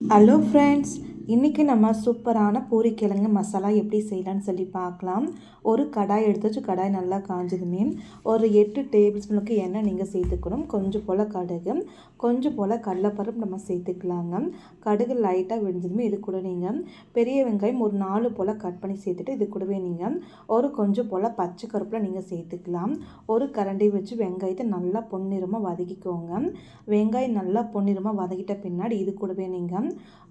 Hello friends, இன்றைக்கி நம்ம சூப்பரான பூரிக்கிழங்கு மசாலா எப்படி செய்யலான்னு சொல்லி பார்க்கலாம். ஒரு கடாய் எடுத்து வச்சு கடாய் நல்லா காஞ்சதுமே ஒரு 8 டேபிள் ஸ்பூனுக்கு எண்ணெய் நீங்கள் சேர்த்துக்கணும். கொஞ்சம் போல் கடுகு, கொஞ்சம் போல் கடலைப்பருப்பு நம்ம சேர்த்துக்கலாங்க. கடுகு லைட்டாக வெடிஞ்சதுமே இது கூட நீங்கள் பெரிய வெங்காயம் ஒரு 4 போல் கட் பண்ணி சேர்த்துட்டு இது கூடவே நீங்கள் ஒரு கொஞ்சம் போல் பச்சை கருப்பில் நீங்கள் சேர்த்துக்கலாம். ஒரு கரண்டி வச்சு வெங்காயத்தை நல்லா பொன்னிறமாக வதக்கிக்கோங்க. வெங்காயம் நல்லா பொன்னிறமாக வதக்கிட்ட பின்னாடி இது கூடவே நீங்கள்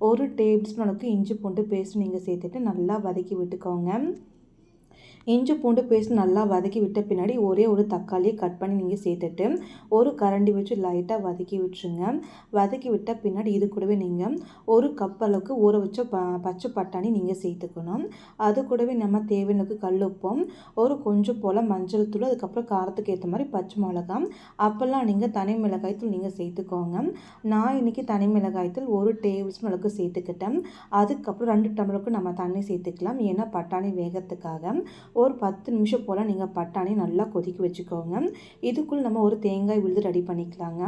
ஒரு டேபிள் ஸ்பூன் அளவுக்கு இஞ்சி பூண்டு பேஸ்ட் நீங்கள் சேர்த்துட்டு நல்லா வதக்கி விட்டுக்கோங்க. இஞ்சி பூண்டு பேஸ்ட் நல்லா வதக்கி விட்ட பின்னாடி ஒரே ஒரு தக்காளியை கட் பண்ணி நீங்கள் சேர்த்துட்டு ஒரு கரண்டி வச்சு லைட்டாக வதக்கி விட்டுருங்க. வதக்கி விட்ட பின்னாடி இது கூடவே நீங்கள் ஒரு கப் அளவுக்கு ஊற வச்ச பச்சை பட்டாணி நீங்கள் சேர்த்துக்கணும். அது கூடவே நம்ம தேவையானக்கு கல்லுப்போம், ஒரு கொஞ்சம் போல் மஞ்சள் தூள், அதுக்கப்புறம் காரத்துக்கு ஏற்ற மாதிரி பச்சை மிளகாய், அப்போல்லாம் நீங்கள் தனி மிளகாய் தூள் நீங்கள் சேர்த்துக்கோங்க. நான் இன்றைக்கி தனி மிளகாய் தூள் ஒரு டேபிள் ஸ்பூன் அளவுக்கு சேர்த்துக்கிட்டேன். அதுக்கப்புறம் 2 டம்ளருக்கு நம்ம தண்ணி சேர்த்துக்கலாம், ஏன்னா பட்டாணி வேகிறதுக்காக. ஒரு 10 நிமிஷம் போல் நீங்கள் பட்டாணி நல்லா கொதிக்க வச்சுக்கோங்க. இதுக்குள்ளே நம்ம ஒரு தேங்காய் விழுது ரெடி பண்ணிக்கலாங்க.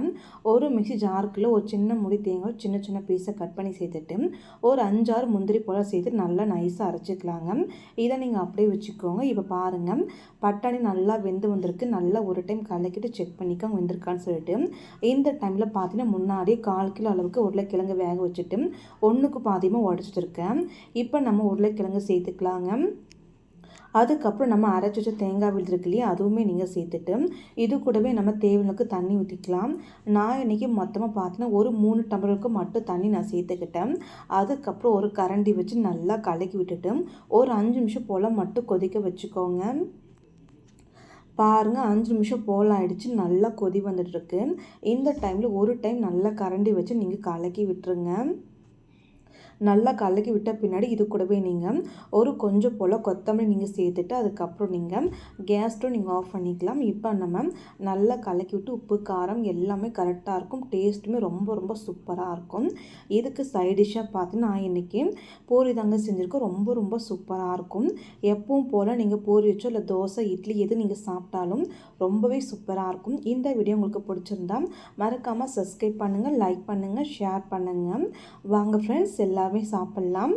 ஒரு மிக்ஸி ஜாருக்குள்ளே ஒரு சின்ன முடி தேங்காய் சின்ன சின்ன பீஸை கட் பண்ணி சேர்த்துட்டு ஒரு 5-6 முந்திரி போல் சேர்த்து நல்லா நைஸாக அரைச்சிக்கலாங்க. இதை நீங்கள் அப்படியே வச்சுக்கோங்க. இப்போ பாருங்கள், பட்டாணி நல்லா வெந்து வந்திருக்கு. நல்லா ஒரு டைம் கலக்கிட்டு செக் பண்ணிக்கோங்க வெந்திருக்கான்னு சொல்லிட்டு. இந்த டைமில் பார்த்தீங்கன்னா முன்னாடி 1/4 கிலோ அளவுக்கு உருளைக்கிழங்கு வேக வச்சுட்டு 1க்கு பாதியமாக உடச்சிட்ருக்கேன். இப்போ நம்ம உருளைக்கிழங்கு சேர்த்துக்கலாங்க. அதுக்கப்புறம் நம்ம அரைச்சி வச்ச தேங்காய் விழுது இருக்கு இல்லையா, அதுவுமே நீங்கள் சேர்த்துட்டு இது கூடவே நம்ம தேவையானக்கு தண்ணி ஊற்றிக்கலாம். நான் இன்றைக்கி மொத்தமாக பார்த்தீங்கன்னா ஒரு 3 டம்ளருக்கு மட்டும் தண்ணி நான் சேர்த்துக்கிட்டேன். அதுக்கப்புறம் ஒரு கரண்டி வச்சு நல்லா கலக்கி விட்டுட்டு ஒரு 5 நிமிஷம் போல் மட்டும் கொதிக்க வச்சுக்கோங்க. பாருங்கள், 5 நிமிஷம் போல் ஆகிடுச்சு. நல்லா கொதி வந்துட்டுருக்கு. இந்த டைமில் ஒரு டைம் நல்லா கரண்டி வச்சு நீங்கள் கலக்கி விட்டுருங்க. நல்லா கலக்கி விட்ட பின்னாடி இது கூடவே நீங்கள் ஒரு கொஞ்சம் போல் கொத்தமல்லி நீங்கள் சேர்த்துட்டு அதுக்கப்புறம் நீங்கள் கேஸ் ஸ்டவ் நீங்கள் ஆஃப் பண்ணிக்கலாம். இப்போ நம்ம நல்லா கலக்கி விட்டு உப்பு காரம் எல்லாமே கரெக்டாக இருக்கும். டேஸ்ட்டுமே ரொம்ப ரொம்ப சூப்பராக இருக்கும். இதுக்கு சைட் டிஷ்ஷாக பார்த்து நான் இன்றைக்கி பூரி தாங்க செஞ்சுருக்கேன். ரொம்ப ரொம்ப சூப்பராக இருக்கும். எப்பவும் போல் நீங்கள் பூரி வச்சோ இல்லை தோசை இட்லி எது நீங்கள் சாப்பிட்டாலும் ரொம்பவே சூப்பராக இருக்கும். இந்த வீடியோ உங்களுக்கு பிடிச்சிருந்தா மறக்காமல் சப்ஸ்கிரைப் பண்ணுங்கள், லைக் பண்ணுங்கள், ஷேர் பண்ணுங்கள். வாங்க ஃப்ரெண்ட்ஸ், எல்லாமே சாப்பிட்லாம்.